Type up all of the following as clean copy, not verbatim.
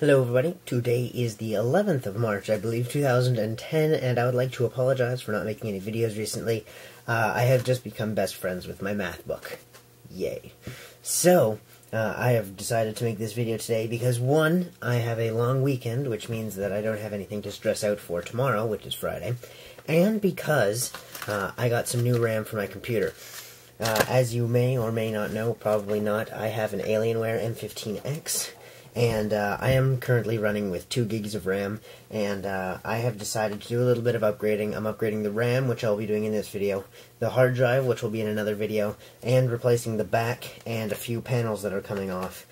Hello everybody, today is the 11th of March, I believe, 2010, and I would like to apologize for not making any videos recently. I have just become best friends with my math book. Yay. So, I have decided to make this video today because, one, I have a long weekend, which means that I don't have anything to stress out for tomorrow, which is Friday, and because I got some new RAM for my computer. As you may or may not know, probably not, I have an Alienware m15x, and I am currently running with 2 gigs of RAM, and I have decided to do a little bit of upgrading. I'm upgrading the RAM, which I'll be doing in this video, the hard drive, which will be in another video, and replacing the back and a few panels that are coming off,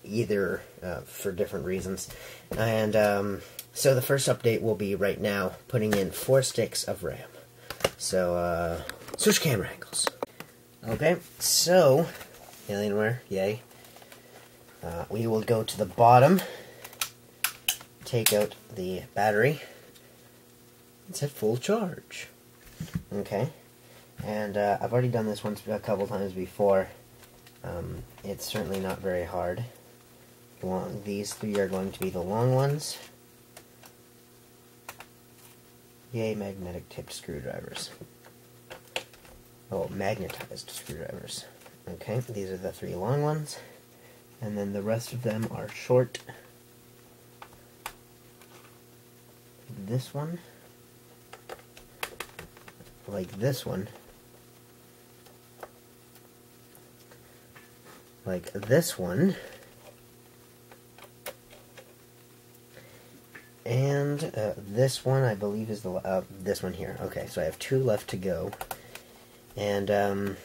either for different reasons. And so the first update will be right now putting in 4 sticks of RAM. So, switch camera angles. Okay, so, Alienware, yay. We will go to the bottom, take out the battery. It's at full charge. Okay, and I've already done this once a couple times before. It's certainly not very hard. These 3 are going to be the long ones. Yay, magnetic tipped screwdrivers. Oh, magnetized screwdrivers. Okay, these are the 3 long ones. And then the rest of them are short. This one. Like this one. Like this one. And this one, I believe, is the this one here. Okay, so I have 2 left to go. And,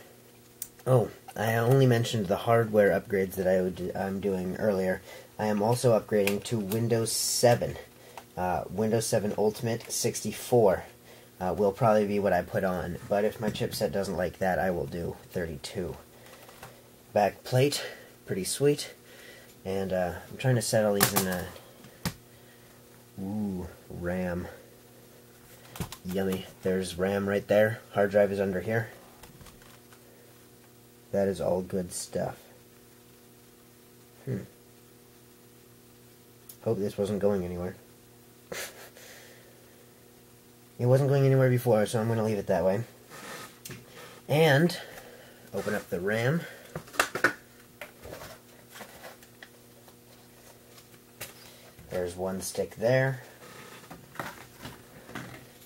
oh, I only mentioned the hardware upgrades that I'm doing earlier. I am also upgrading to Windows 7. Windows 7 Ultimate 64 will probably be what I put on, but if my chipset doesn't like that, I will do 32. Back plate, pretty sweet. And I'm trying to set all these in a... Ooh, RAM. Yummy. There's RAM right there. Hard drive is under here. That is all good stuff. Hope this wasn't going anywhere. It wasn't going anywhere before, so I'm going to leave it that way. And open up the RAM. There's 1 stick there.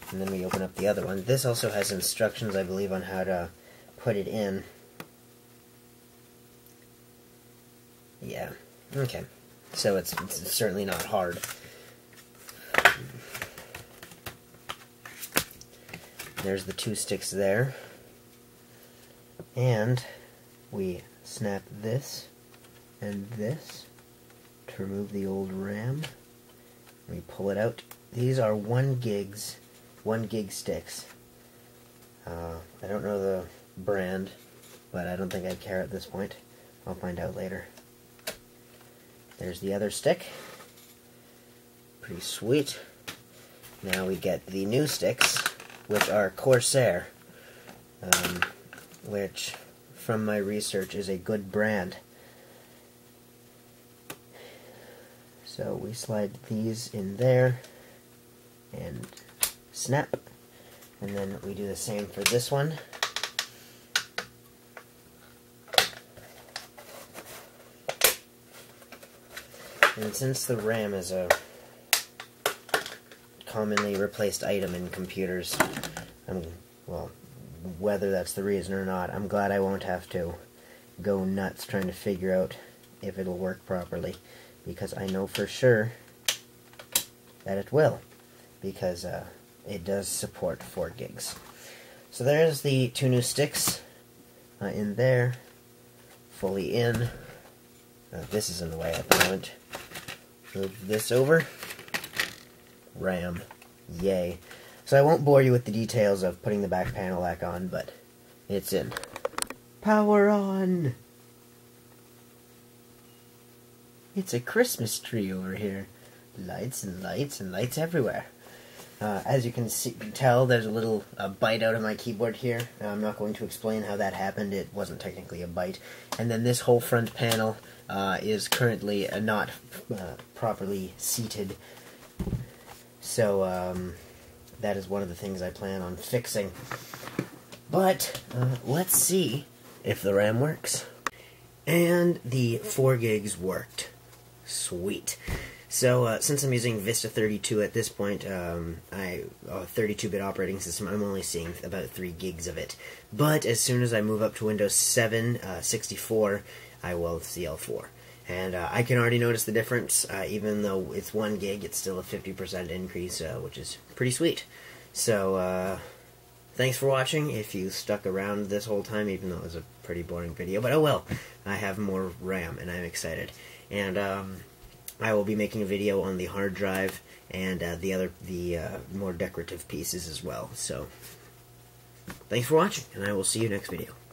And then we open up the other one. This also has instructions, I believe, on how to put it in. Yeah, okay. So it's certainly not hard. There's the 2 sticks there. And we snap this and this to remove the old RAM. We pull it out. These are 1 gig sticks. I don't know the brand, but I don't think I care at this point. I'll find out later. There's the other stick. Pretty sweet. Now we get the new sticks, which are Corsair, which, from my research, is a good brand. So we slide these in there and snap, and then we do the same for this one. And since the RAM is a commonly replaced item in computers, well, whether that's the reason or not, I'm glad I won't have to go nuts trying to figure out if it'll work properly, because I know for sure that it will, because it does support 4 gigs. So there's the 2 new sticks in there, fully in. This is in the way at the moment. Move this over. RAM. Yay. So I won't bore you with the details of putting the back panel back on, but it's in. Power on! It's a Christmas tree over here. Lights and lights and lights everywhere. As you can tell, there's a little bite out of my keyboard here. I'm not going to explain how that happened. It wasn't technically a bite. And then this whole front panel is currently not properly seated. So that is one of the things I plan on fixing. But let's see if the RAM works. And the 4 gigs worked. Sweet. So since I'm using Vista 32 at this point, 32-bit operating system, I'm only seeing about 3 gigs of it. But as soon as I move up to Windows 7 64, I will see L4. And I can already notice the difference. Even though it's 1 gig, it's still a 50% increase, which is pretty sweet. So thanks for watching, if you stuck around this whole time, even though it was a pretty boring video. But oh well, I have more RAM, and I'm excited. And I will be making a video on the hard drive and the more decorative pieces as well. So thanks for watching, and I will see you next video.